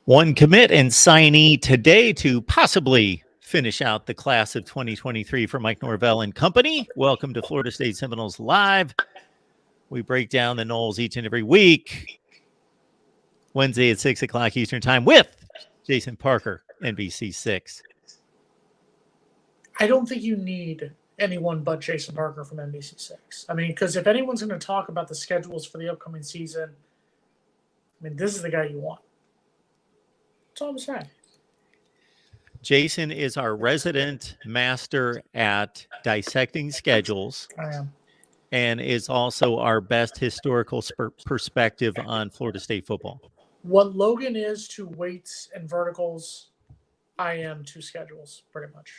One commit and signee today to possibly finish out the class of 2023 for Mike Norvell and company. Welcome to Florida State Seminoles Live. We break down the Noles each and every week. Wednesday at 6 o'clock Eastern Time with Jason Parker, NBC6. I don't think you need anyone but Jason Parker from NBC6. I mean, because if anyone's going to talk about the schedules for the upcoming season, I mean, this is the guy you want. That's all I'm saying. Jason is our resident master at dissecting schedules. I am. And is also our best historical perspective on Florida State football. What Logan is to weights and verticals, I am to schedules, pretty much.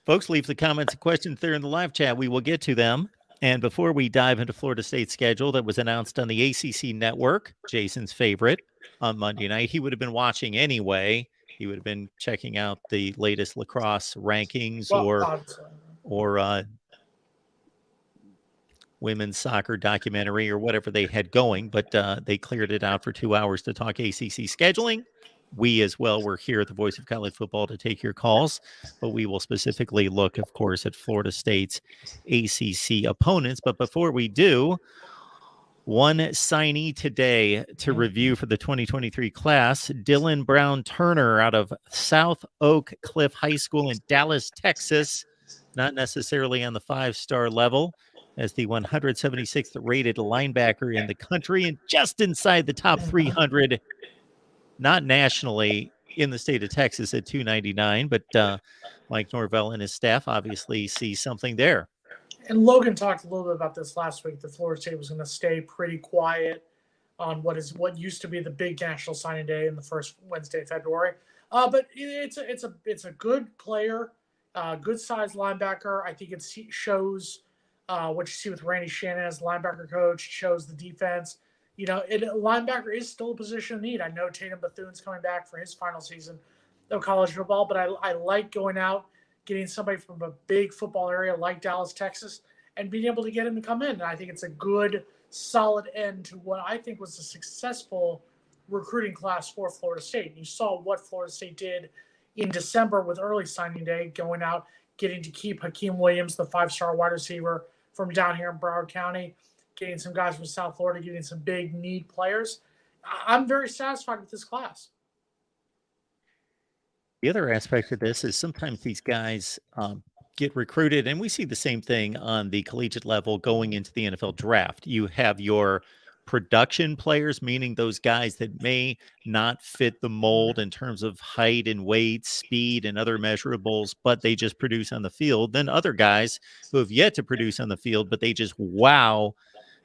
Folks, leave the comments and questions there in the live chat. We will get to them. And before we dive into Florida State's schedule that was announced on the ACC network, Jason's favorite, on Monday night, he would have been watching anyway. He would have been checking out the latest lacrosse rankings or women's soccer documentary or whatever they had going, but they cleared it out for 2 hours to talk ACC scheduling. We as well, we're here at the Voice of College Football to take your calls, but we will specifically look, of course, at Florida State's ACC opponents. But before we do, one signee today to review for the 2023 class, Dylan Brown Turner out of South Oak Cliff High School in Dallas, Texas, not necessarily on the 5-star level, as the 176th rated linebacker in the country and just inside the top 300, not nationally, in the state of Texas at 299. But Mike Norvell and his staff obviously see something there. And Logan talked a little bit about this last week, that Florida State was going to stay pretty quiet on what used to be the big national signing day in the first Wednesday of February. But it's a good player, good sized linebacker. I think it shows what you see with Randy Shannon as linebacker coach, shows the defense. You know, linebacker is still a position of need. I know Tatum Bethune's coming back for his final season of college football, but I like going out, getting somebody from a big football area like Dallas, Texas, and being able to get him to come in. And I think it's a good, solid end to what I think was a successful recruiting class for Florida State. You saw what Florida State did in December with early signing day, going out, getting to keep Hakeem Williams, the 5-star wide receiver from down here in Broward County, getting some guys from South Florida, getting some big need players. I'm very satisfied with this class. The other aspect of this is sometimes these guys get recruited, and we see the same thing on the collegiate level going into the NFL draft. You have your production players, meaning those guys that may not fit the mold in terms of height and weight, speed, and other measurables, but they just produce on the field. Then other guys who have yet to produce on the field, but they just wow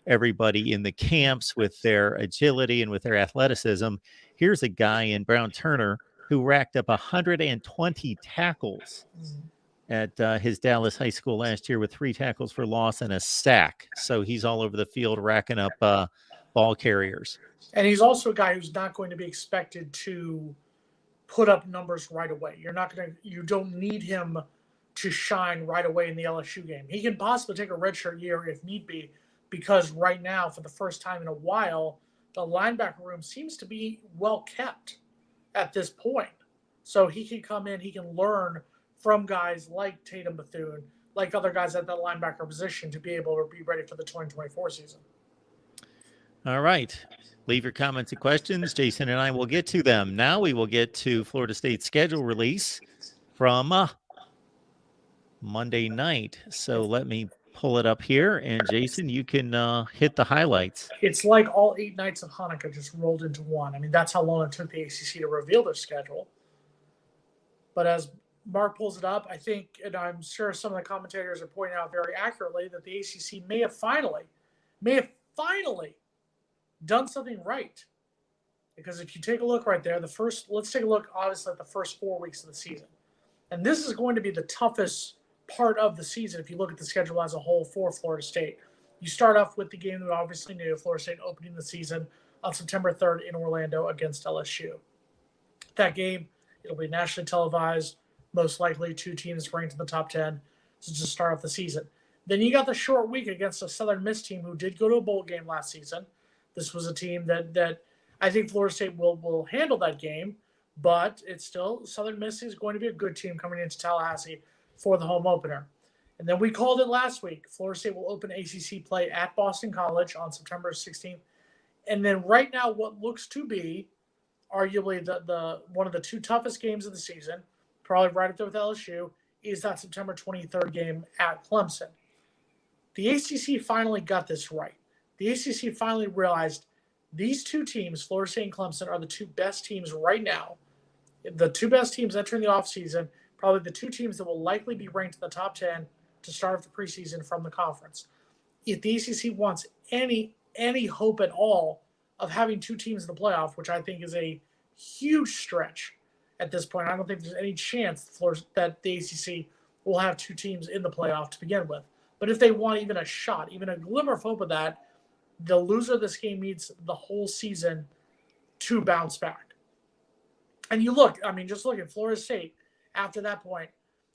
everybody in the camps with their agility and with their athleticism. Here's a guy in Brown Turner who racked up 120 tackles at his Dallas high school last year with 3 tackles for loss and a sack. So he's all over the field racking up ball carriers. And he's also a guy who's not going to be expected to put up numbers right away. You don't need him to shine right away in the LSU game. He can possibly take a redshirt year if need be, because right now, for the first time in a while, the linebacker room seems to be well kept at this point. So he can come in, he can learn from guys like Tatum Bethune, like other guys at that linebacker position, to be able to be ready for the 2024 season. All right. Leave your comments and questions. Jason and I will get to them. Now we will get to Florida State's schedule release from Monday night. So let me pull it up here, and Jason, you can hit the highlights. It's like all 8 nights of Hanukkah just rolled into one. I mean, that's how long it took the ACC to reveal their schedule. But as Mark pulls it up, I think, and I'm sure some of the commentators are pointing out very accurately, that the ACC may have finally done something right. Because if you take a look right there, let's take a look, obviously, at the first 4 weeks of the season. And this is going to be the toughest part of the season if you look at the schedule as a whole for Florida State. You start off with the game that we obviously knew, Florida State opening the season on September 3rd in Orlando against LSU. That game, it'll be nationally televised, most likely 2 teams ranked in the top 10 to just start off the season. Then you got the short week against a Southern Miss team who did go to a bowl game last season. This was a team that I think Florida State will handle that game, but it's still Southern Miss is going to be a good team coming into Tallahassee for the home opener. And then we called it last week. Florida State will open ACC play at Boston College on September 16th. And then right now, what looks to be arguably the one of the two toughest games of the season, probably right up there with LSU, is that September 23rd game at Clemson. The ACC finally got this right. The ACC finally realized these two teams, Florida State and Clemson, are the two best teams right now. The two best teams entering the offseason, probably the two teams that will likely be ranked in the top 10 to start off the preseason from the conference. If the ACC wants any hope at all of having two teams in the playoff, which I think is a huge stretch at this point, I don't think there's any chance that the ACC will have two teams in the playoff to begin with. But if they want even a shot, even a glimmer of hope of that, the loser of this game needs the whole season to bounce back. And you look, I mean, just look at Florida State after that point.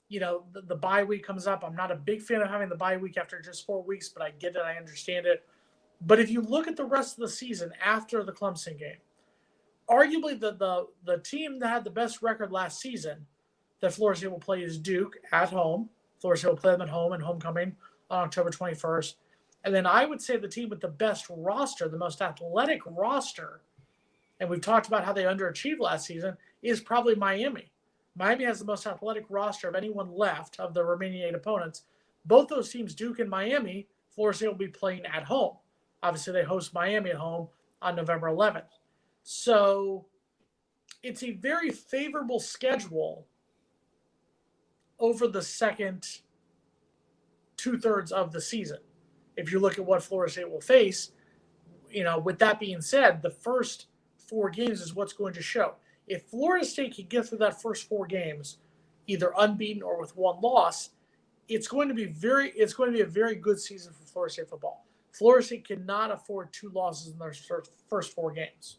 You know, the bye week comes up. I'm not a big fan of having the bye week after just 4 weeks, but I get it. I understand it. But if you look at the rest of the season after the Clemson game, arguably the team that had the best record last season that Florida State will play is Duke at home. Florida State will play them at home and homecoming on October 21st. And then I would say the team with the best roster, the most athletic roster, and we've talked about how they underachieved last season, is probably Miami. Miami has the most athletic roster of anyone left of the remaining 8 opponents. Both those teams, Duke and Miami, Florida State will be playing at home. Obviously, they host Miami at home on November 11th. So it's a very favorable schedule over the second 2/3 of the season. If you look at what Florida State will face, you know, with that being said, the first 4 games is what's going to show. If Florida State can get through that first 4 games, either unbeaten or with 1 loss, it's going to be a very good season for Florida State football. Florida State cannot afford 2 losses in their first 4 games.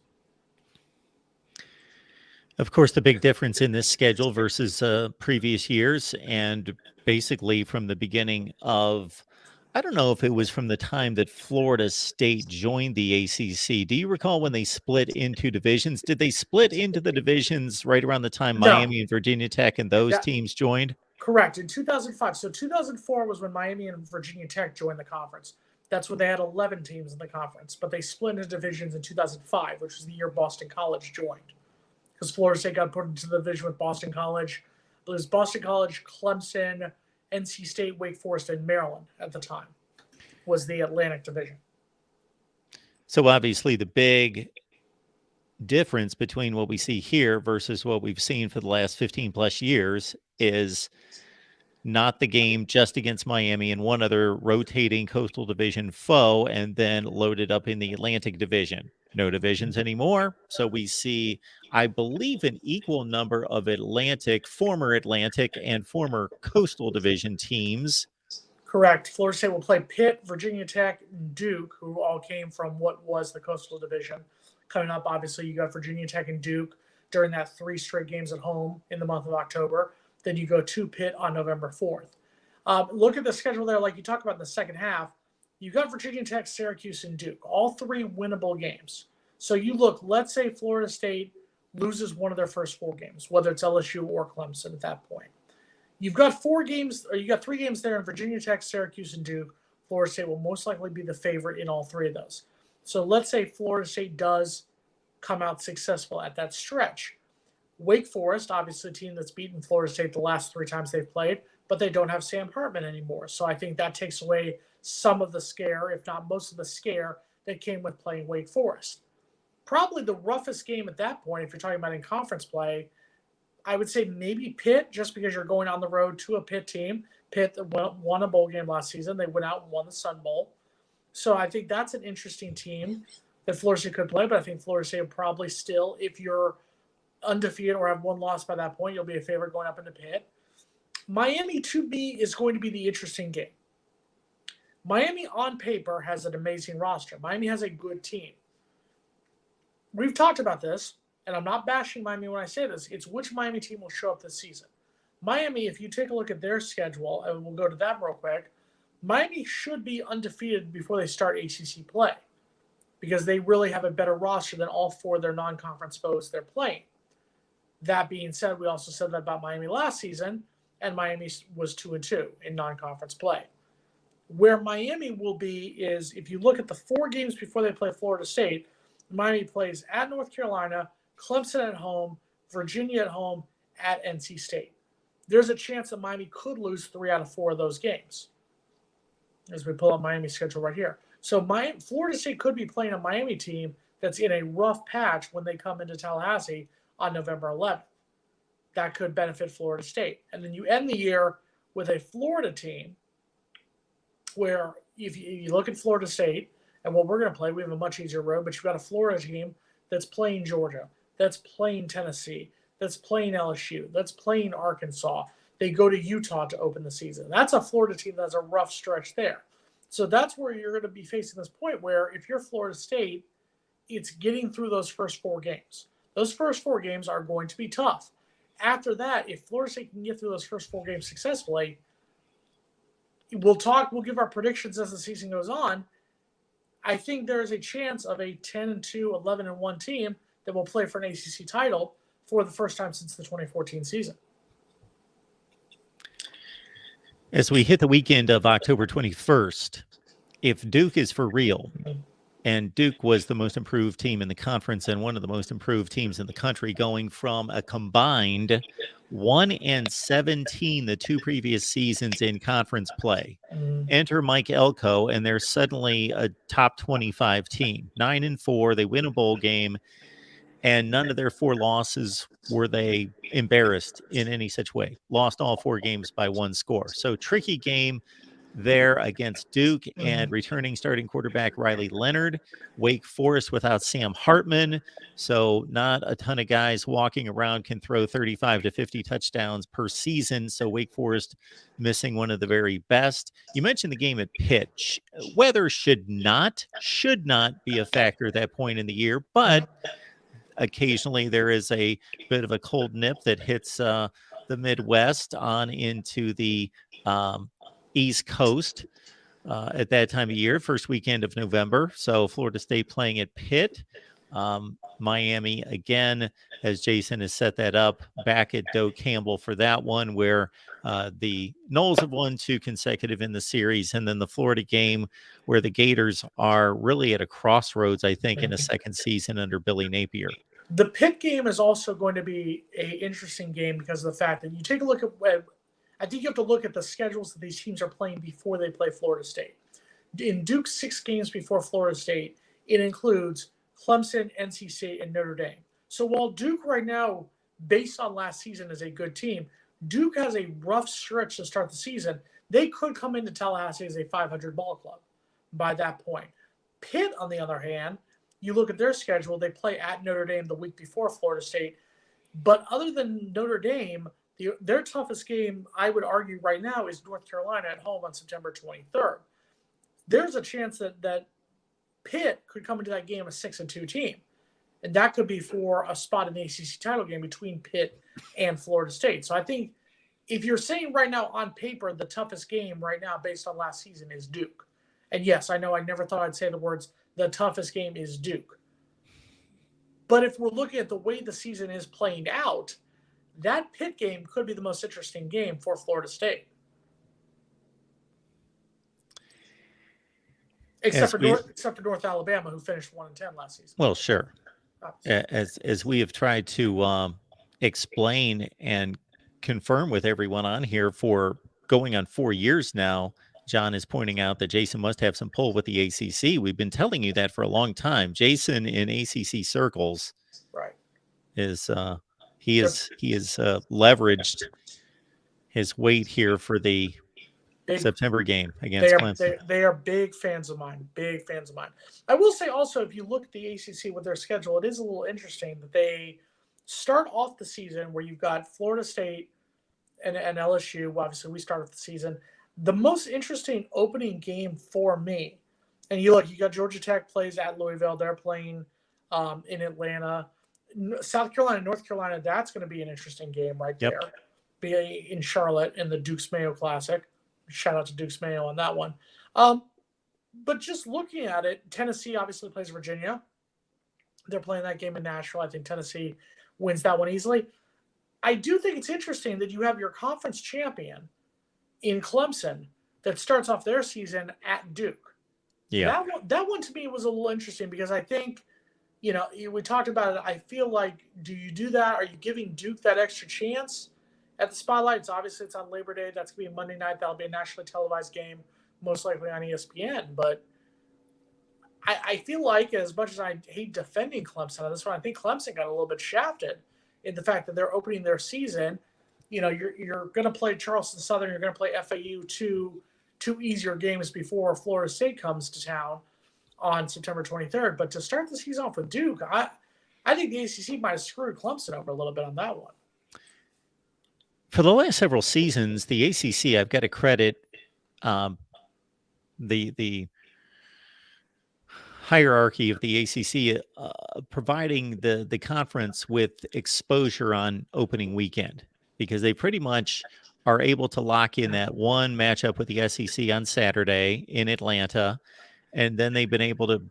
Of course, the big difference in this schedule versus previous years, and basically from the beginning of, I don't know if it was from the time that Florida State joined the ACC. Do you recall when they split into divisions? Did they split into the divisions right around the time No. Miami and Virginia Tech and those Yeah. teams joined? Correct. In 2005. So 2004 was when Miami and Virginia Tech joined the conference. That's when they had 11 teams in the conference. But they split into divisions in 2005, which was the year Boston College joined. Because Florida State got put into the division with Boston College. It was Boston College, Clemson, NC State, Wake Forest, and Maryland at the time was the Atlantic Division. So obviously the big difference between what we see here versus what we've seen for the last 15 plus years is not the game just against Miami and one other rotating Coastal Division foe and then loaded up in the Atlantic Division. No divisions anymore. So we see, I believe, an equal number of former Atlantic and former Coastal Division teams. Correct. Florida State will play Pitt, Virginia Tech, and Duke, who all came from what was the Coastal Division. Coming up, obviously, you got Virginia Tech and Duke during that 3 straight games at home in the month of October. Then you go to Pitt on November 4th. Look at the schedule there, like you talked about in the second half. You got Virginia Tech, Syracuse, and Duke, all 3 winnable games. So you look, let's say Florida State loses one of their first 4 games, whether it's LSU or Clemson at that point. You've got 4 games, or you got 3 games there in Virginia Tech, Syracuse, and Duke. Florida State will most likely be the favorite in all 3 of those. So let's say Florida State does come out successful at that stretch. Wake Forest, obviously a team that's beaten Florida State the last 3 times they've played, but they don't have Sam Hartman anymore. So I think that takes away some of the scare, if not most of the scare, that came with playing Wake Forest. Probably the roughest game at that point, if you're talking about in conference play, I would say maybe Pitt, just because you're going on the road to a Pitt team. Pitt won a bowl game last season. They went out and won the Sun Bowl. So I think that's an interesting team that Florida State could play, but I think Florida State would probably still, if you're undefeated or have 1 loss by that point, you'll be a favorite going up into Pitt. Miami to me is going to be the interesting game. Miami on paper has an amazing roster. Miami has a good team. We've talked about this, and I'm not bashing Miami when I say this. It's which Miami team will show up this season. Miami, if you take a look at their schedule, and we'll go to that real quick, Miami should be undefeated before they start ACC play. because they really have a better roster than all four of their non-conference foes they're playing. That being said, we also said that about Miami last season, and Miami was 2-2 in non-conference play. Where Miami will be is, if you look at the 4 games before they play Florida State, Miami plays at North Carolina, Clemson at home, Virginia at home, at NC State. There's a chance that Miami could lose 3 out of 4 of those games, as we pull up Miami's schedule right here. So Florida State could be playing a Miami team that's in a rough patch when they come into Tallahassee on November 11th. That could benefit Florida State. And then you end the year with a Florida team where, if you look at Florida State and what we're going to play, we have a much easier road, but you've got a Florida team that's playing Georgia, that's playing Tennessee, that's playing LSU, that's playing Arkansas. They go to Utah to open the season. That's a Florida team that's a rough stretch there. So that's where you're going to be facing this point where, if you're Florida State, it's getting through those first 4 games. Those first 4 games are going to be tough. After that, if Florida State can get through those first 4 games successfully, we'll give our predictions as the season goes on. I think there's a chance of a 10-2, 11-1 team that will play for an ACC title for the first time since the 2014 season. As we hit the weekend of October 21st, if Duke is for real, and Duke was the most improved team in the conference and one of the most improved teams in the country, going from a combined 1-17 the 2 previous seasons in conference play. Enter Mike Elko, and they're suddenly a top 25 team. 9-4, they win a bowl game, and none of their 4 losses were they embarrassed in any such way. Lost all 4 games by 1 score. So tricky game there against Duke, and returning starting quarterback Riley Leonard. Wake Forest without Sam Hartman, so not a ton of guys walking around can throw 35 to 50 touchdowns per season, so Wake Forest missing one of the very best. You mentioned the game at Pitt. Weather should not be a factor at that point in the year, but occasionally there is a bit of a cold nip that hits the Midwest on into the East Coast at that time of year, first weekend of November. So Florida State playing at Pitt. Miami, again, as Jason has set that up, back at Doak Campbell for that one, where the Noles have won 2 consecutive in the series. And then the Florida game, where the Gators are really at a crossroads, I think, in a second season under Billy Napier. The Pitt game is also going to be an interesting game because of the fact that you take a look at, I think you have to look at the schedules that these teams are playing before they play Florida State. In Duke's 6 games before Florida State, it includes Clemson, NC State, and Notre Dame. So while Duke right now, based on last season, is a good team, Duke has a rough stretch to start the season. They could come into Tallahassee as a 500 ball club by that point. Pitt, on the other hand, you look at their schedule, they play at Notre Dame the week before Florida State. But other than Notre Dame, their toughest game, I would argue right now, is North Carolina at home on September 23rd. There's a chance that Pitt could come into that game a 6-2 team. And that could be for a spot in the ACC title game between Pitt and Florida State. So I think if you're saying right now on paper, the toughest game right now based on last season is Duke. And yes, I know I never thought I'd say the words, the toughest game is Duke. But if we're looking at the way the season is playing out, that Pitt game could be the most interesting game for Florida State. Except for North Alabama, who finished 1-10 last season. Well, sure. As we have tried to explain and confirm with everyone on here for going on 4 years now, John is pointing out that Jason must have some pull with the ACC. We've been telling you that for a long time. Jason in ACC circles, right, is he is leveraged his weight here for the September game against Clemson. They are big fans of mine. Big fans of mine. I will say also, if you look at the ACC with their schedule, it is a little interesting that they start off the season where you've got Florida State and LSU. Well, obviously, we start off the season. The most interesting opening game for me, and you got Georgia Tech plays at Louisville. They're playing in Atlanta. South Carolina, North Carolina, that's going to be an interesting game right there. Be in Charlotte in the Dukes Mayo Classic. Shout out to Dukes Mayo on that one. But just looking at it, Tennessee obviously plays Virginia. They're playing that game in Nashville. I think Tennessee wins that one easily. I do think it's interesting that you have your conference champion in Clemson that starts off their season at Duke. Yeah. That one to me was a little interesting because I think, we talked about it. I feel like, do you do that? Are you giving Duke that extra chance at the spotlight? Obviously it's on Labor Day. That's going to be a Monday night. That'll be a nationally televised game, most likely on ESPN. But I feel like, as much as I hate defending Clemson on this one, I think Clemson got a little bit shafted in the fact that they're opening their season. You're going to play Charleston Southern. You're going to play FAU, two easier games before Florida State comes to town on September 23rd. But to start the season off with Duke, I think the ACC might have screwed Clemson over a little bit on that one. For the last several seasons, the ACC, I've got to credit the hierarchy of the ACC providing the conference with exposure on opening weekend, because they pretty much are able to lock in that one matchup with the SEC on Saturday in Atlanta, and then they've been able to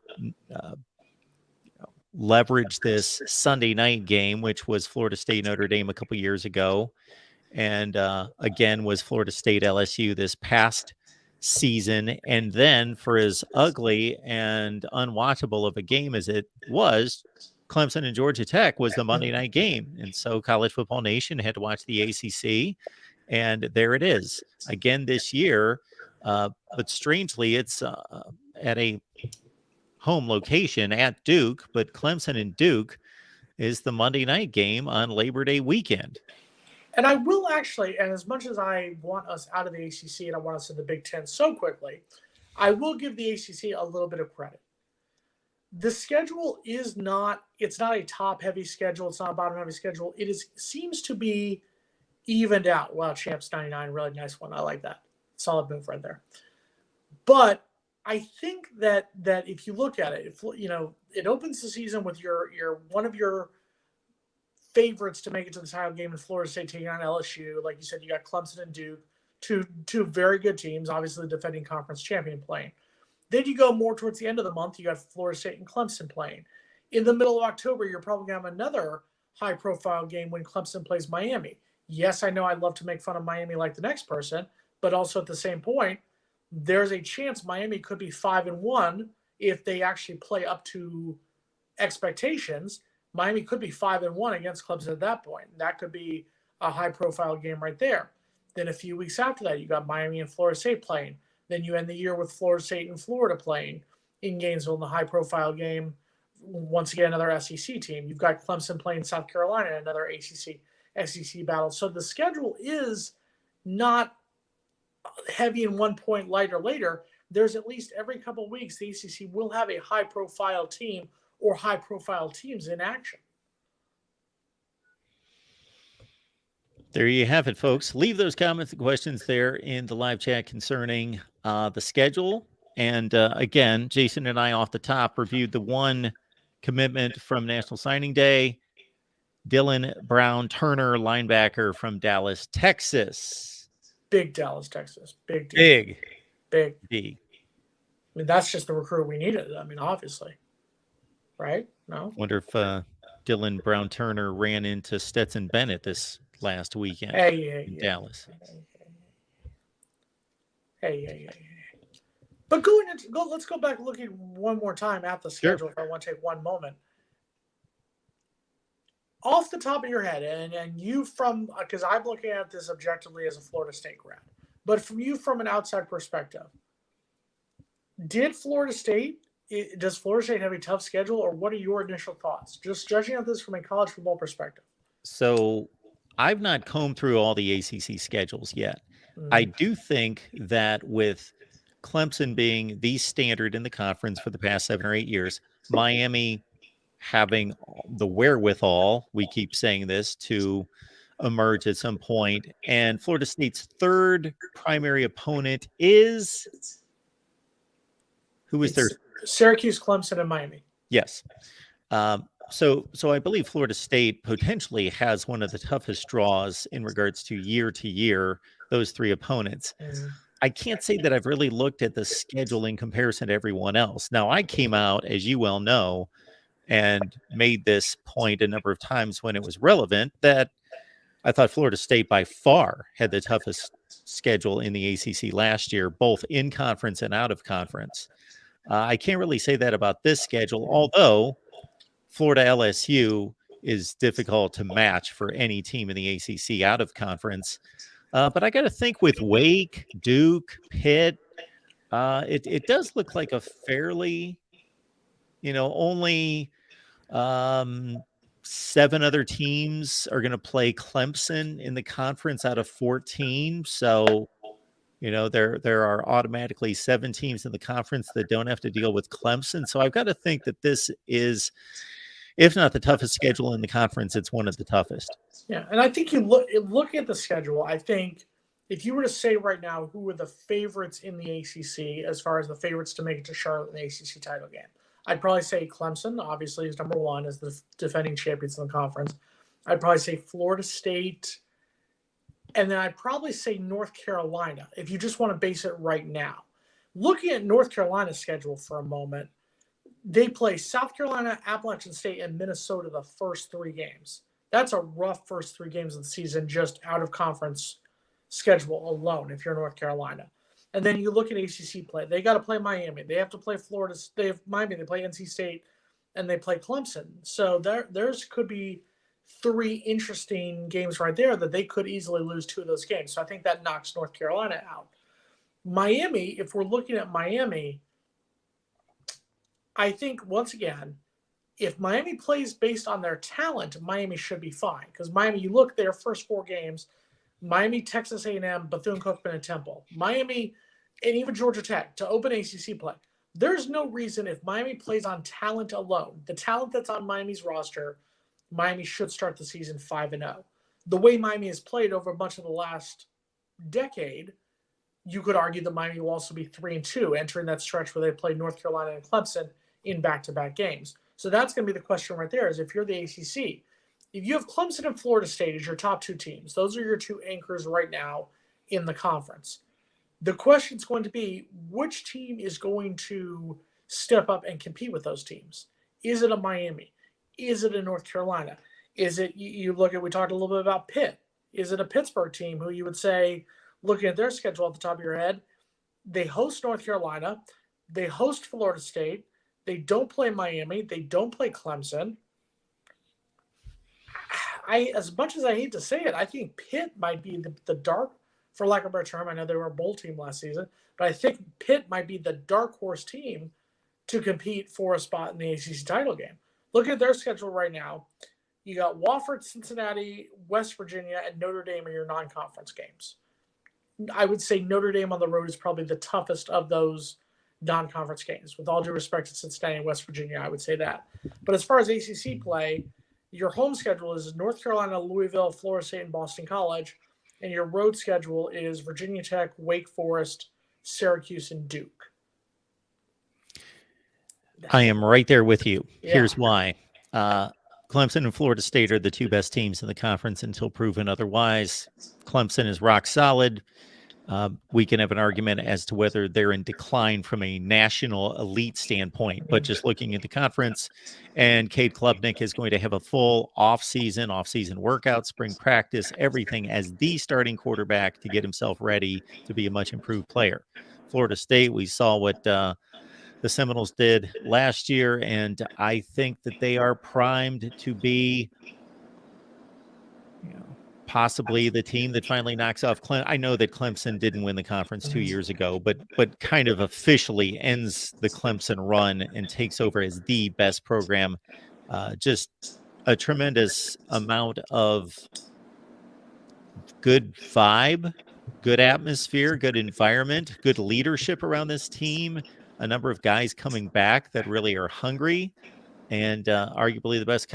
leverage this Sunday night game, which was Florida State Notre Dame a couple years ago, and again was Florida State LSU this past season. And then, for as ugly and unwatchable of a game as it was, Clemson and Georgia Tech was the Monday night game. And so College Football Nation had to watch the ACC, and there it is again this year. But strangely, it's at a home location at Duke, but Clemson and Duke is the Monday night game on Labor Day weekend. And I will actually, and as much as I want us out of the ACC and I want us in the Big Ten so quickly, I will give the ACC a little bit of credit. The schedule it's not a top-heavy schedule. It's not a bottom-heavy schedule. Seems to be evened out. Wow, Champs 99, really nice one. I like that. Solid move right there. But I think that if you look at it, it opens the season with your one of your favorites to make it to the title game in Florida State taking on LSU. Like you said, you got Clemson and Duke, two very good teams, obviously the defending conference champion playing. Then you go more towards the end of the month, you got Florida State and Clemson playing. In the middle of October, you're probably going to have another high-profile game when Clemson plays Miami. Yes, I know I'd love to make fun of Miami like the next person, but also at the same point, there's a chance Miami could be 5-1 if they actually play up to expectations. Miami could be 5-1 against Clemson at that point. That could be a high-profile game right there. Then a few weeks after that, you got Miami and Florida State playing. Then you end the year with Florida State and Florida playing in Gainesville in the high-profile game. Once again, another SEC team. You've got Clemson playing South Carolina, another SEC battle. So the schedule is not heavy in one point, lighter later. There's at least every couple of weeks, the ACC will have a high-profile team or high-profile teams in action. There you have it, folks. Leave those comments and questions there in the live chat concerning the schedule. And again, Jason and I off the top reviewed the one commitment from National Signing Day, Dylan Brown Turner, linebacker from Dallas, Texas. Big Dallas, Texas. Big. I mean, that's just the recruit we needed. I mean, obviously. Right? No? Wonder if Dylan Brown Turner ran into Stetson Bennett this last weekend in Dallas. Hey. But let's go back looking one more time at the schedule. Sure. If I want to take one moment. Off the top of your head, and you because I'm looking at this objectively as a Florida State grad, but from an outside perspective, does Florida State have a tough schedule, or what are your initial thoughts? Just judging on this from a college football perspective. So I've not combed through all the ACC schedules yet. Mm-hmm. I do think that with Clemson being the standard in the conference for the past 7 or 8 years, Miami having the wherewithal, we keep saying this, to emerge at some point, and Florida State's third primary opponent is... Who is there? Syracuse, Clemson, and Miami. Yes. So I believe Florida State potentially has one of the toughest draws in regards to year, those three opponents. Mm-hmm. I can't say that I've really looked at the schedule in comparison to everyone else. Now, I came out, as you well know, and made this point a number of times when it was relevant that I thought Florida State by far had the toughest schedule in the ACC last year, both in conference and out of conference. I can't really say that about this schedule, although Florida LSU is difficult to match for any team in the ACC out of conference. But I got to think with Wake, Duke, Pitt, it does look like a fairly, only 7 other teams are going to play Clemson in the conference out of 14. So, there are automatically 7 teams in the conference that don't have to deal with Clemson. So I've got to think that this is, if not the toughest schedule in the conference, it's one of the toughest. Yeah, and I think you look at the schedule. I think if you were to say right now who are the favorites in the ACC as far as the favorites to make it to Charlotte in the ACC title game, I'd probably say Clemson, obviously, is number one as the defending champions in the conference. I'd probably say Florida State, and then I'd probably say North Carolina if you just want to base it right now. Looking at North Carolina's schedule for a moment, they play South Carolina, Appalachian State, and Minnesota the first 3 games. That's a rough first 3 games of the season just out of conference schedule alone if you're North Carolina. And then you look at ACC play. They got to play Miami. They have to play Florida. They have Miami. They play NC State, and they play Clemson. So there's could be 3 interesting games right there that they could easily lose 2 of those games. So I think that knocks North Carolina out. Miami, if we're looking at Miami, I think once again, if Miami plays based on their talent, Miami should be fine. Because Miami, you look their first 4 games, Miami, Texas A&M, Bethune-Cookman, and Temple. Miami, and even Georgia Tech to open ACC play. There's no reason if Miami plays on talent alone, the talent that's on Miami's roster, Miami should start the season 5-0. The way Miami has played over much of the last decade, you could argue that Miami will also be 3-2 entering that stretch where they play North Carolina and Clemson in back-to-back games. So that's going to be the question right there is if you're the ACC, if you have Clemson and Florida State as your top 2 teams, those are your 2 anchors right now in the conference. The question is going to be which team is going to step up and compete with those teams? Is it a Miami? Is it a North Carolina? Is it, you look at, we talked a little bit about Pitt. Is it a Pittsburgh team who you would say, looking at their schedule off the top of your head, they host North Carolina, they host Florida State, they don't play Miami, they don't play Clemson. As much as I hate to say it, I think Pitt might be the dark, for lack of a better term, I know they were a bowl team last season, but I think Pitt might be the dark horse team to compete for a spot in the ACC title game. Looking at their schedule right now, you got Wofford, Cincinnati, West Virginia, and Notre Dame are your non-conference games. I would say Notre Dame on the road is probably the toughest of those non-conference games. With all due respect to Cincinnati and West Virginia, I would say that. But as far as ACC play, your home schedule is North Carolina, Louisville, Florida State, and Boston College. And your road schedule is Virginia Tech, Wake Forest, Syracuse, and Duke. I am right there with you. Yeah. Here's why. Clemson and Florida State are the 2 best teams in the conference until proven otherwise. Clemson is rock solid. We can have an argument as to whether they're in decline from a national elite standpoint, but just looking at the conference, and Cade Klubnik is going to have a full off-season workout, spring practice, everything as the starting quarterback to get himself ready to be a much improved player. Florida State, we saw what the Seminoles did last year, and I think that they are primed to be possibly the team that finally knocks off Clemson. I know that Clemson didn't win the conference 2 years ago, but kind of officially ends the Clemson run and takes over as the best program. Just a tremendous amount of good vibe, good atmosphere, good environment, good leadership around this team. A number of guys coming back that really are hungry. And arguably the best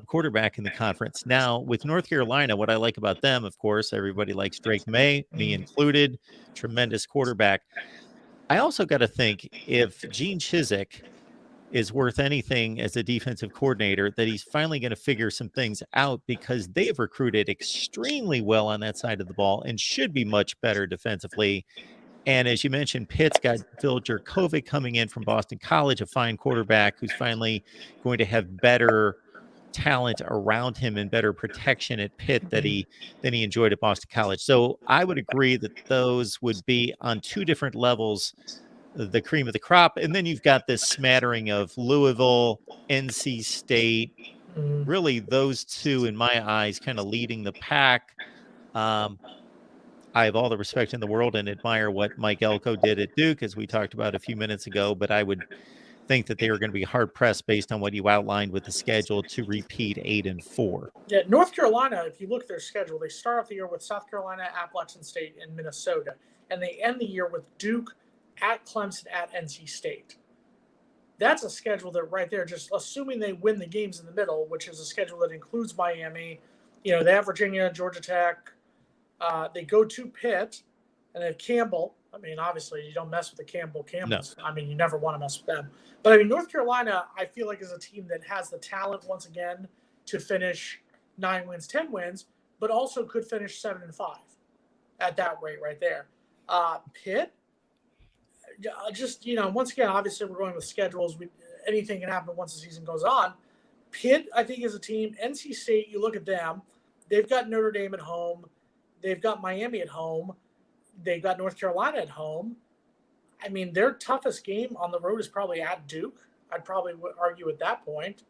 quarterback in the conference. Now, with North Carolina, what I like about them, of course, everybody likes Drake May, me included, tremendous quarterback. I also got to think if Gene Chizik is worth anything as a defensive coordinator, that he's finally going to figure some things out because they've recruited extremely well on that side of the ball and should be much better defensively. And as you mentioned, Pitt's got Phil Jurkovec coming in from Boston College, a fine quarterback who's finally going to have better talent around him and better protection at Pitt than he enjoyed at Boston College. So I would agree that those would be on two different levels, the cream of the crop. And then you've got this smattering of Louisville, NC State, Mm. really those two, in my eyes, kind of leading the pack. I have all the respect in the world and admire what Mike Elko did at Duke, as we talked about a few minutes ago, but I would think that they are going to be hard pressed based on what you outlined with the schedule to repeat 8-4. Yeah, North Carolina, if you look at their schedule, they start off the year with South Carolina, Appalachian State, and Minnesota, and they end the year with Duke, at Clemson, at NC State. That's a schedule that right there, just assuming they win the games in the middle, which is a schedule that includes Miami. You know, they have Virginia, Georgia Tech. They go to Pitt, and they have Campbell. I mean, obviously, you don't mess with the Campbells. No. I mean, you never want to mess with them. But, I mean, North Carolina, I feel like, is a team that has the talent, once again, to finish 9 wins, 10 wins, but also could finish 7-5 at that rate right there. Pitt, just, you know, once again, obviously, we're going with schedules. Anything can happen once the season goes on. Pitt, I think, is a team. NC State, you look at them. They've got Notre Dame at home. They've got Miami at home. They've got North Carolina at home. I mean, their toughest game on the road is probably at Duke. I'd probably argue at that point.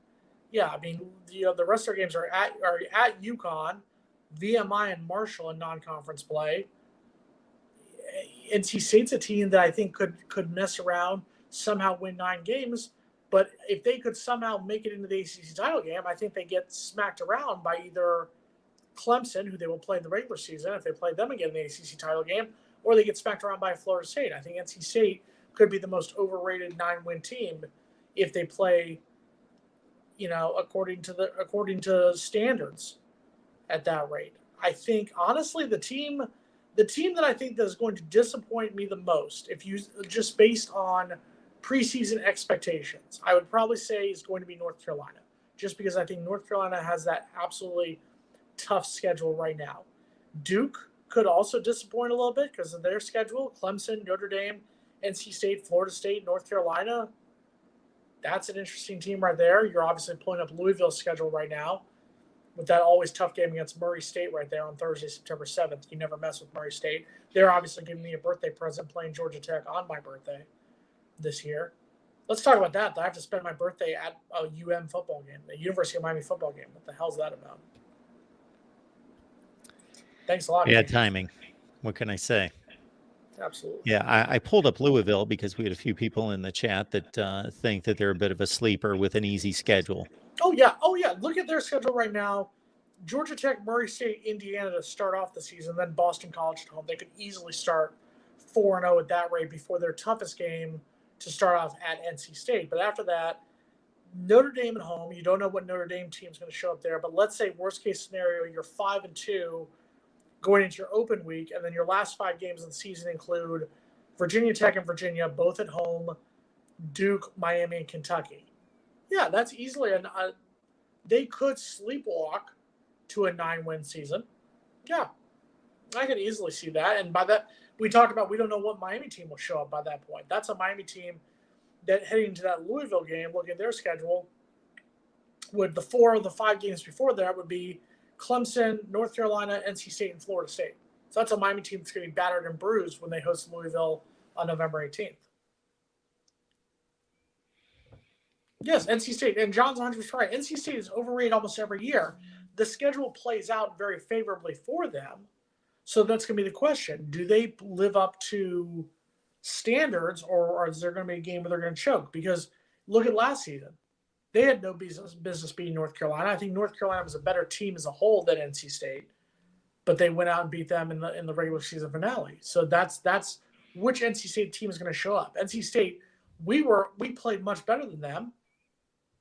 Yeah, I mean, the rest of their games are at UConn, VMI, and Marshall in non-conference play. NC State's a team that I think could mess around, somehow win 9 games. But if they could somehow make it into the ACC title game, I think they get smacked around by either Clemson, who they will play in the regular season if they play them again in the ACC title game, or they get smacked around by Florida State. I think NC State could be the most overrated 9-win team if they play, you know, according to standards at that rate. I think, honestly, the team that I think that is going to disappoint me the most, if you just based on preseason expectations, I would probably say is going to be North Carolina, just because I think North Carolina has that absolutely tough schedule right now. Duke could also disappoint a little bit because of their schedule. Clemson, Notre Dame, NC State, Florida State, North Carolina. That's an interesting team right there. You're obviously pulling up Louisville's schedule right now with that always tough game against Murray State right there on Thursday, September 7th. You never mess with Murray State. They're obviously giving me a birthday present playing Georgia Tech on my birthday this year. Let's talk about that. I have to spend my birthday at a UM football game, a University of Miami football game. What the hell's that about? Thanks a lot. Yeah, timing. What can I say? Absolutely. Yeah, I pulled up Louisville because we had a few people in the chat that think that they're a bit of a sleeper with an easy schedule. Oh, yeah. Look at their schedule right now. Georgia Tech, Murray State, Indiana to start off the season, then Boston College at home. They could easily start 4-0 at that rate before their toughest game to start off at NC State. But after that, Notre Dame at home. You don't know what Notre Dame team is going to show up there. But let's say worst case scenario, you're 5-2 going into your open week, and then your last 5 games of the season include Virginia Tech and Virginia, both at home, Duke, Miami, and Kentucky. Yeah, that's easily they could sleepwalk to a 9-win season. Yeah, I could easily see that. And by that, we talked about we don't know what Miami team will show up by that point. That's a Miami team that heading into that Louisville game, look at their schedule, would the 4 of the 5 games before that would be Clemson, North Carolina, NC State, and Florida State. So that's a Miami team that's going to be battered and bruised when they host Louisville on November 18th. Yes, NC State. And John's 100% right. NC State is overrated almost every year. The schedule plays out very favorably for them. So that's going to be the question. Do they live up to standards, or is there going to be a game where they're going to choke? Because look at last season. They had no business beating North Carolina. I think North Carolina was a better team as a whole than NC State, but they went out and beat them in the regular season finale. So that's which NC State team is going to show up. NC State, we played much better than them,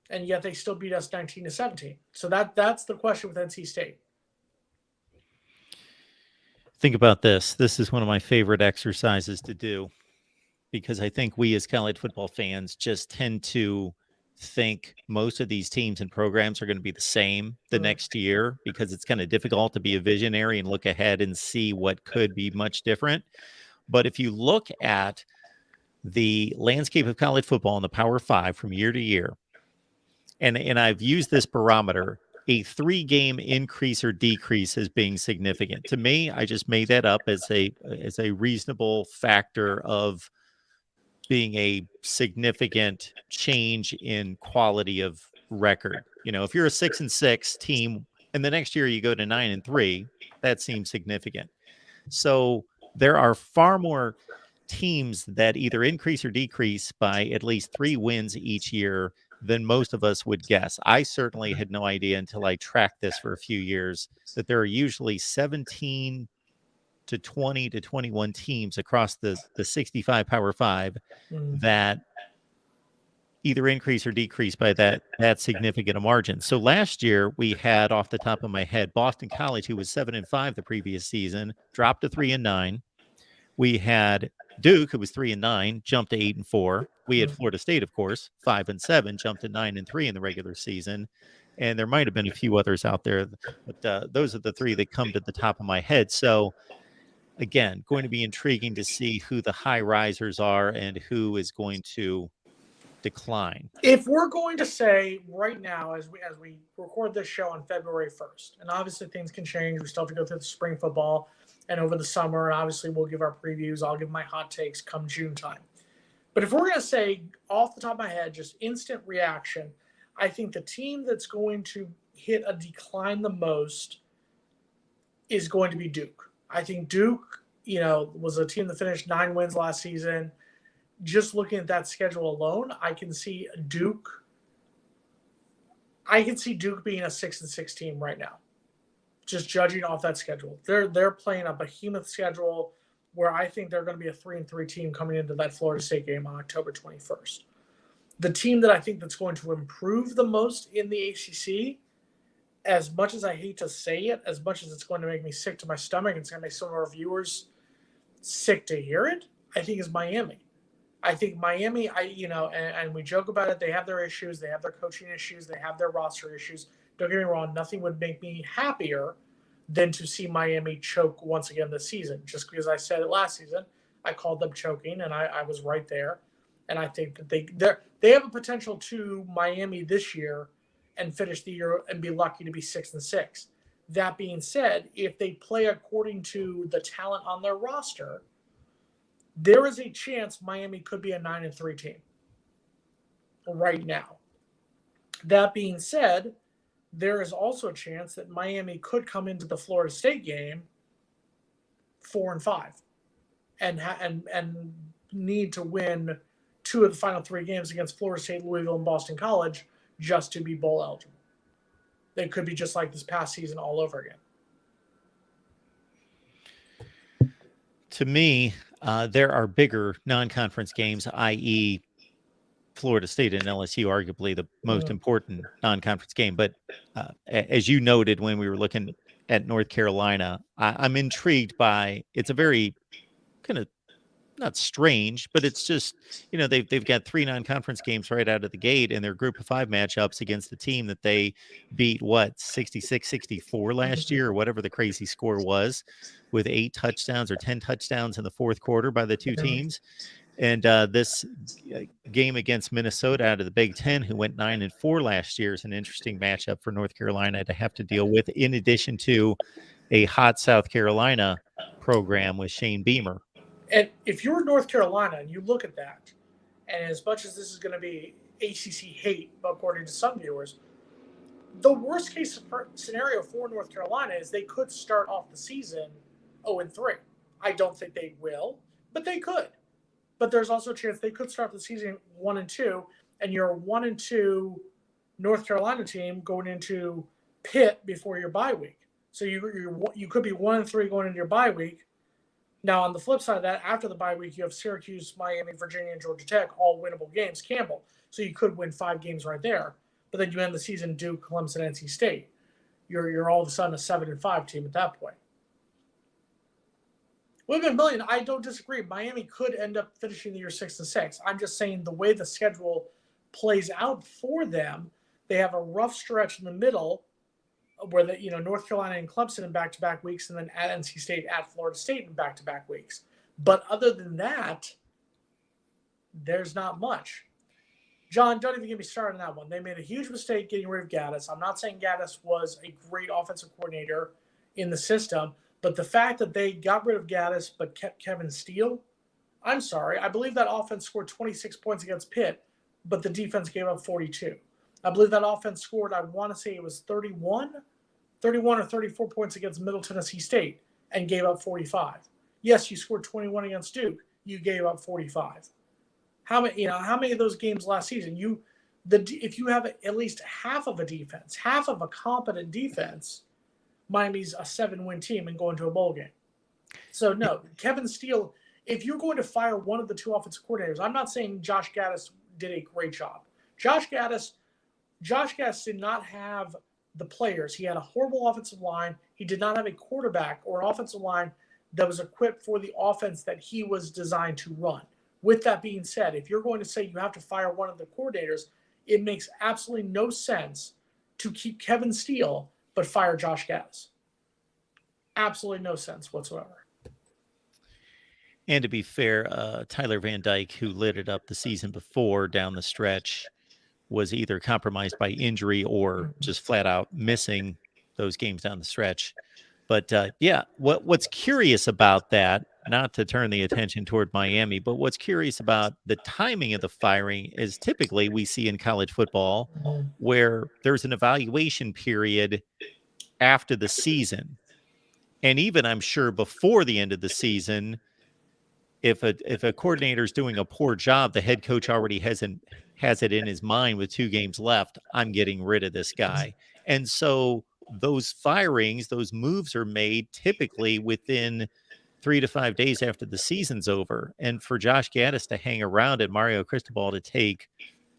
and yet they still beat us 19-17. So that's the question with NC State. Think about this. This is one of my favorite exercises to do, because I think we as college football fans just tend to think most of these teams and programs are going to be the same the next year, because it's kind of difficult to be a visionary and look ahead and see what could be much different. But if you look at the landscape of college football in the Power Five from year to year, and I've used this barometer, a 3-game increase or decrease as being significant. To me, I just made that up as a reasonable factor of being a significant change in quality of record. If you're a 6-6 team and the next year you go to 9-3, that seems significant. So there are far more teams that either increase or decrease by at least 3 wins each year than most of us would guess. I certainly had no idea until I tracked this for a few years that there are usually 17 to 20 to 21 teams across the 65 Power 5 that either increase or decrease by that significant a margin. So last year we had, off the top of my head, Boston College, who was 7-5 the previous season, dropped to 3-9. We had Duke, who was 3-9, jumped to 8-4. We had Florida State, of course, 5-7, jumped to 9-3 in the regular season. And there might have been a few others out there, but those are the 3 that come to the top of my head. So again, going to be intriguing to see who the high risers are and who is going to decline. If we're going to say right now, as we record this show on February 1st, and obviously things can change, we still have to go through the spring football and over the summer, and obviously we'll give our previews, I'll give my hot takes come June time. But if we're going to say off the top of my head, just instant reaction, I think the team that's going to hit a decline the most is going to be Duke. I think Duke, was a team that finished 9 wins last season. Just looking at that schedule alone, I can see Duke being a 6-6 team right now. Just judging off that schedule. They're playing a behemoth schedule where I think they're going to be a 3-3 team coming into that Florida State game on October 21st. The team that I think that's going to improve the most in the ACC, as much as I hate to say it, as much as it's going to make me sick to my stomach, it's going to make some of our viewers sick to hear it, I think is Miami. I think Miami, and we joke about it, they have their issues, they have their coaching issues, they have their roster issues. Don't get me wrong, nothing would make me happier than to see Miami choke once again this season. Just because I said it last season, I called them choking, and I was right there. And I think that they have a potential to Miami this year and finish the year and be lucky to be 6-6. That being said, if they play according to the talent on their roster, there is a chance Miami could be a 9-3 team right now. That being said, there is also a chance that Miami could come into the Florida State game 4-5 and need to win 2 of the final 3 games against Florida State, Louisville, and Boston College just to be bowl eligible. They could be just like this past season all over again. To me, there are bigger non-conference games, i.e. Florida State and LSU, arguably the most important non-conference game. But as you noted when we were looking at North Carolina, I'm intrigued by, it's a very kind of, not strange, but it's just, they've got 3 non-conference games right out of the gate, and their group of 5 matchups against a team that they beat 66-64 last year, or whatever the crazy score was, with 8 touchdowns or 10 touchdowns in the fourth quarter by the 2 teams. And this game against Minnesota out of the Big Ten, who went 9-4 last year, is an interesting matchup for North Carolina to have to deal with, in addition to a hot South Carolina program with Shane Beamer. And if you're North Carolina and you look at that, and as much as this is going to be ACC hate, according to some viewers, the worst case scenario for North Carolina is they could start off the season 0-3. I don't think they will, but they could. But there's also a chance they could start the season 1-2, and you're a 1-2 North Carolina team going into Pitt before your bye week. So you could be 1-3 going into your bye week. Now, on the flip side of that, after the bye week, you have Syracuse, Miami, Virginia, and Georgia Tech, all winnable games, Campbell. So you could win 5 games right there. But then you end the season Duke, Clemson, NC State. You're all of a sudden a 7-5 team at that point. William Million, I don't disagree. Miami could end up finishing the year 6-6. I'm just saying the way the schedule plays out for them, they have a rough stretch in the middle where North Carolina and Clemson in back-to-back weeks, and then at NC State, at Florida State in back-to-back weeks. But other than that, there's not much. John, don't even get me started on that one. They made a huge mistake getting rid of Gaddis. I'm not saying Gaddis was a great offensive coordinator in the system, but the fact that they got rid of Gaddis but kept Kevin Steele, I'm sorry. I believe that offense scored 26 points against Pitt, but the defense gave up 42. I believe that offense scored, I want to say it was 31 or 34 points against Middle Tennessee State and gave up 45. Yes, you scored 21 against Duke. You gave up 45. How many of those games last season? If you have at least half of a defense, half of a competent defense, Miami's a 7-win team and going to a bowl game. So no, Kevin Steele. If you're going to fire one of the two offensive coordinators, I'm not saying Josh Gaddis did a great job. Josh Gaddis did not have the players. He had a horrible offensive line. He did not have a quarterback or an offensive line that was equipped for the offense that he was designed to run. With that being said, if you're going to say you have to fire one of the coordinators, it makes absolutely no sense to keep Kevin Steele but fire Josh Gaddis. Absolutely no sense whatsoever. And to be fair, Tyler Van Dyke, who lit it up the season before down the stretch, was either compromised by injury or just flat out missing those games down the stretch. But what's curious about that, not to turn the attention toward Miami, but what's curious about the timing of the firing is typically we see in college football where there's an evaluation period after the season. And even I'm sure before the end of the season, if a coordinator is doing a poor job, the head coach already has it in his mind with 2 games left, I'm getting rid of this guy. And so those firings, those moves are made typically within 3 to 5 days after the season's over. And for Josh Gaddis to hang around at Mario Cristobal to take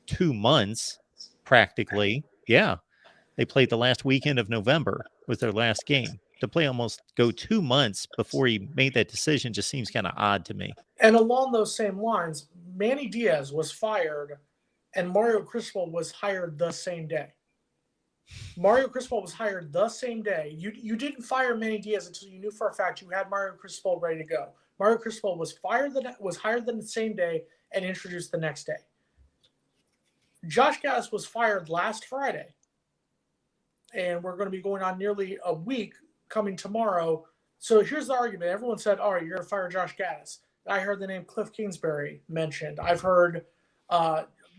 2 months, practically, they played the last weekend of November was their last game. To play almost go 2 months before he made that decision just seems kind of odd to me. And along those same lines, Manny Diaz was fired and Mario Cristobal was hired the same day. Mario Cristobal was hired the same day. You didn't fire Manny Diaz until you knew for a fact you had Mario Cristobal ready to go. Mario Cristobal was hired the same day and introduced the next day. Josh Gaddis was fired last Friday, and we're going to be going on nearly a week coming tomorrow. So here's the argument. Everyone said, all right, you're going to fire Josh Gaddis. I heard the name Cliff Kingsbury mentioned. I've heard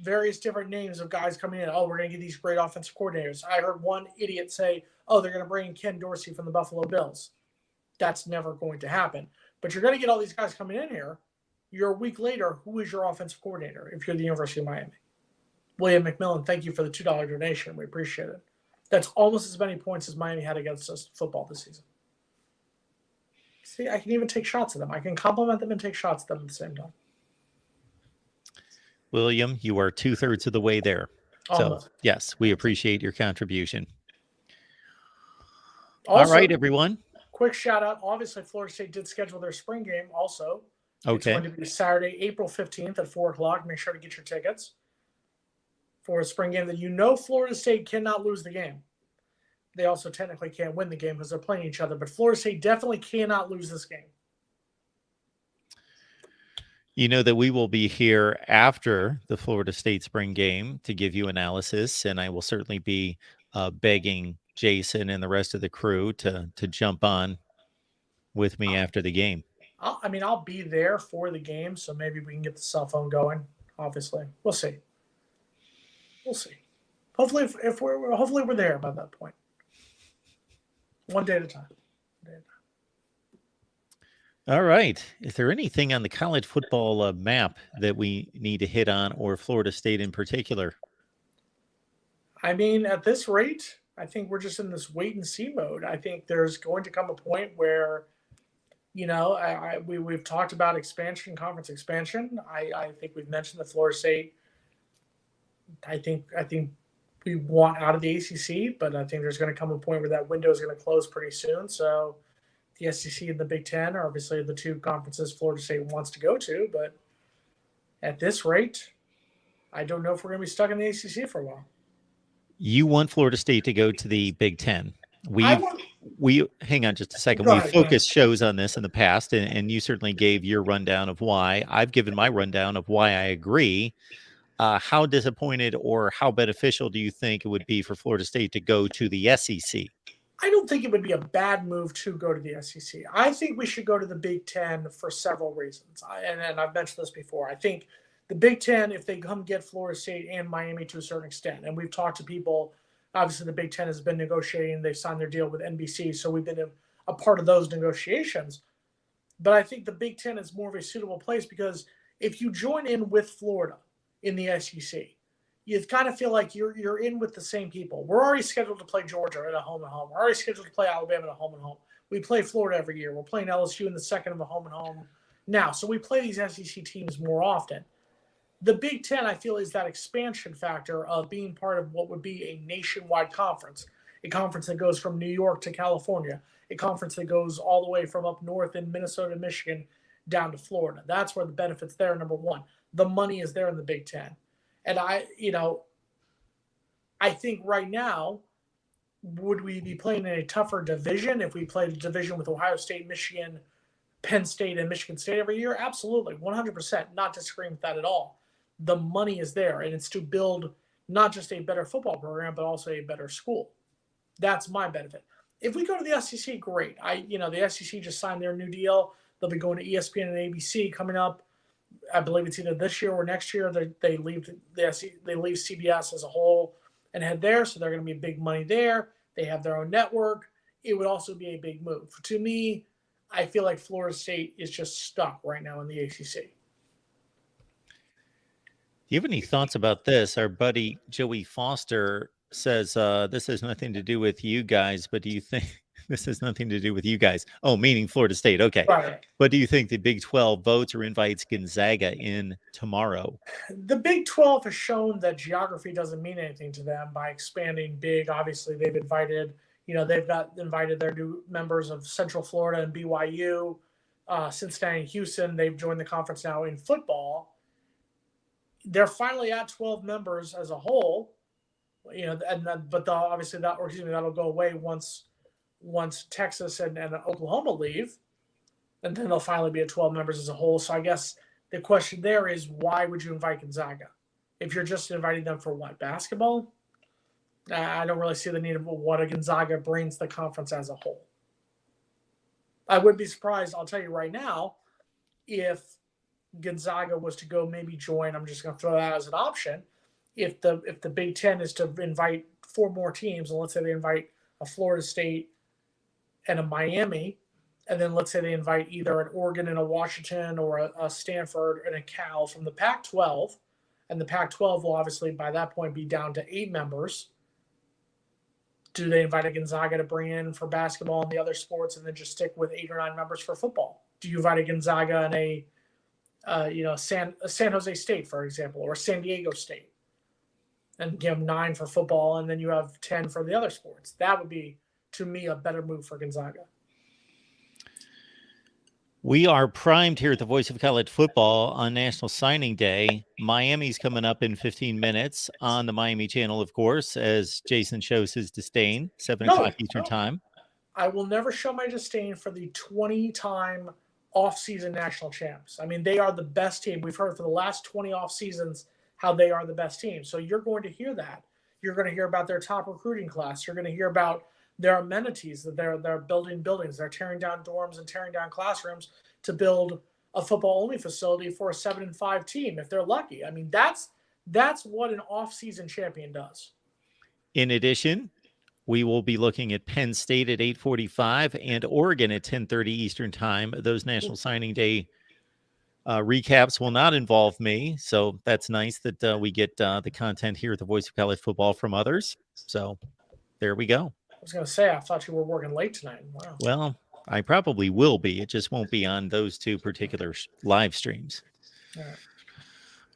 various different names of guys coming in. Oh, we're going to get these great offensive coordinators. I heard one idiot say, oh, they're going to bring in Ken Dorsey from the Buffalo Bills. That's never going to happen. But you're going to get all these guys coming in here. You're a week later, who is your offensive coordinator if you're the University of Miami? William McMillan, thank you for the $2 donation. We appreciate it. That's almost as many points as Miami had against us football this season. See, I can even take shots at them. I can compliment them and take shots at them at the same time. William, you are 2/3 of the way there. Almost. So, yes, we appreciate your contribution. Also, all right, everyone. Quick shout out. Obviously, Florida State did schedule their spring game also. Okay. It's going to be Saturday, April 15th at 4 o'clock. Make sure to get your tickets for a spring game that Florida State cannot lose the game. They also technically can't win the game because they're playing each other, but Florida State definitely cannot lose this game. You know that we will be here after the Florida State spring game to give you analysis, and I will certainly be begging Jason and the rest of the crew to jump on with me after the game. I'll be there for the game, so maybe we can get the cell phone going. Obviously, we'll see. Hopefully, hopefully we're there by that point. One day at a time. All right. Is there anything on the college football map that we need to hit on, or Florida State in particular? I mean, at this rate, I think we're just in this wait and see mode. I think there's going to come a point where, we've talked about expansion, conference expansion. I think we've mentioned that Florida State. I think we want out of the ACC, but I think there's going to come a point where that window is going to close pretty soon. So the SEC and the Big Ten are obviously the two conferences Florida State wants to go to. But at this rate, I don't know if we're going to be stuck in the ACC for a while. You want Florida State to go to the Big Ten. hang on just a second. Go We ahead. Go ahead. focused shows on this in the past, and you certainly gave your rundown of why. I've given my rundown of why I agree. How disappointed or how beneficial do you think it would be for Florida State to go to the SEC? I don't think it would be a bad move to go to the SEC. I think we should go to the Big Ten for several reasons. And I've mentioned this before. I think the Big Ten, if they come get Florida State and Miami to a certain extent, and we've talked to people, obviously the Big Ten has been negotiating. They've signed their deal with NBC, so we've been a part of those negotiations. But I think the Big Ten is more of a suitable place because if you join in with Florida in the SEC, you kind of feel like you're in with the same people. We're already scheduled to play Georgia at a home and home. We're already scheduled to play Alabama at a home and home. We play Florida every year. We're playing LSU in the second of a home and home now. So we play these SEC teams more often. The Big Ten, I feel, is that expansion factor of being part of what would be a nationwide conference, a conference that goes from New York to California, a conference that goes all the way from up north in Minnesota and Michigan down to Florida. That's where the benefit's there, number one. The money is there in the Big Ten. And I think right now, would we be playing in a tougher division if we played a division with Ohio State, Michigan, Penn State, and Michigan State every year? Absolutely, 100%. Not disagreeing with that at all. The money is there, and it's to build not just a better football program, but also a better school. That's my benefit. If we go to the SEC, great. The SEC just signed their new deal. They'll be going to ESPN and ABC coming up. I believe it's either this year or next year. They leave CBS as a whole and head there, so they're going to be big money there. They have their own network. It would also be a big move. To me, I feel like Florida State is just stuck right now in the ACC. Do you have any thoughts about this? Our buddy Joey Foster says this has nothing to do with you guys, but do you think this has nothing to do with you guys? Oh, meaning Florida State. Okay. Right. But do you think the Big 12 votes or invites Gonzaga in tomorrow? The Big 12 has shown that geography doesn't mean anything to them by expanding big. Obviously, they've invited their new members of Central Florida and BYU, Cincinnati and Houston. They've joined the conference now in football. They're finally at 12 members as a whole, but obviously that'll go away once Texas and Oklahoma leave, and then they'll finally be at 12 members as a whole. So I guess the question there is, why would you invite Gonzaga? If you're just inviting them for what, basketball? I don't really see the need of what a Gonzaga brings the conference as a whole. I would be surprised, I'll tell you right now, if Gonzaga was to go maybe join, I'm just going to throw that as an option, if the Big Ten is to invite 4 more teams, and let's say they invite a Florida State and a Miami, and then let's say they invite either an Oregon and a Washington or a Stanford and a Cal from the Pac-12, and the Pac-12 will obviously by that point be down to 8 members. Do they invite a Gonzaga to bring in for basketball and the other sports and then just stick with 8 or 9 members for football? Do you invite a Gonzaga and a San Jose State, for example, or San Diego State, and give them 9 for football, and then you have 10 for the other sports? That would be, to me, a better move for Gonzaga. We are primed here at the Voice of College Football on National Signing Day. Miami's coming up in 15 minutes on the Miami channel, of course, as Jason shows his disdain, 7 o'clock Eastern time. I will never show my disdain for the 20-time off-season national champs. I mean, they are the best team. We've heard for the last 20 off-seasons how they are the best team. So you're going to hear that. You're going to hear about their top recruiting class. You're going to hear about their amenities, that they're building buildings. They're tearing down dorms and tearing down classrooms to build a football-only facility for a 7-5 team if they're lucky. I mean, that's what an off-season champion does. In addition, we will be looking at Penn State at 8:45 and Oregon at 10:30 Eastern time. Those National Signing Day recaps will not involve me, so that's nice that we get the content here at the Voice of College Football from others. So there we go. I was going to say, I thought you were working late tonight. Wow. Well, I probably will be. It just won't be on those 2 particular live streams.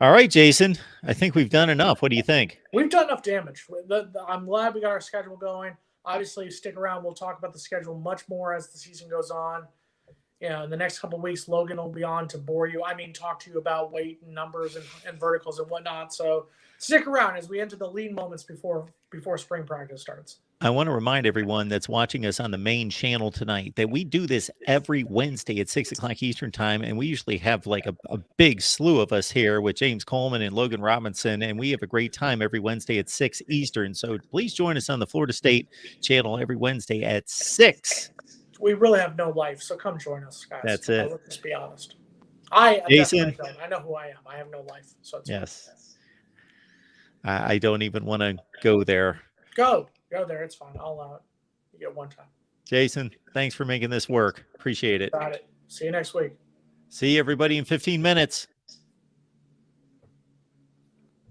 All right, Jason, I think we've done enough. What do you think? We've done enough damage. I'm glad we got our schedule going. Obviously, stick around. We'll talk about the schedule much more as the season goes on. In the next couple of weeks, Logan will be on to bore you. I mean, talk to you about weight and numbers and verticals and whatnot. So stick around as we enter the lean moments before spring practice starts. I want to remind everyone that's watching us on the main channel tonight that we do this every Wednesday at 6 o'clock Eastern time. And we usually have like a big slew of us here with James Coleman and Logan Robinson. And we have a great time every Wednesday at 6 Eastern. So please join us on the Florida State channel every Wednesday at 6. We really have no life, so come join us, guys. That's it. Let's just be honest. I Jason? definitely don't. I know who I am. I have no life, so it's Yes. I don't even want to go there. Go there. It's fine. I'll allow it. You get one time. Jason, thanks for making this work. Appreciate it. Got it. See you next week. See everybody in 15 minutes.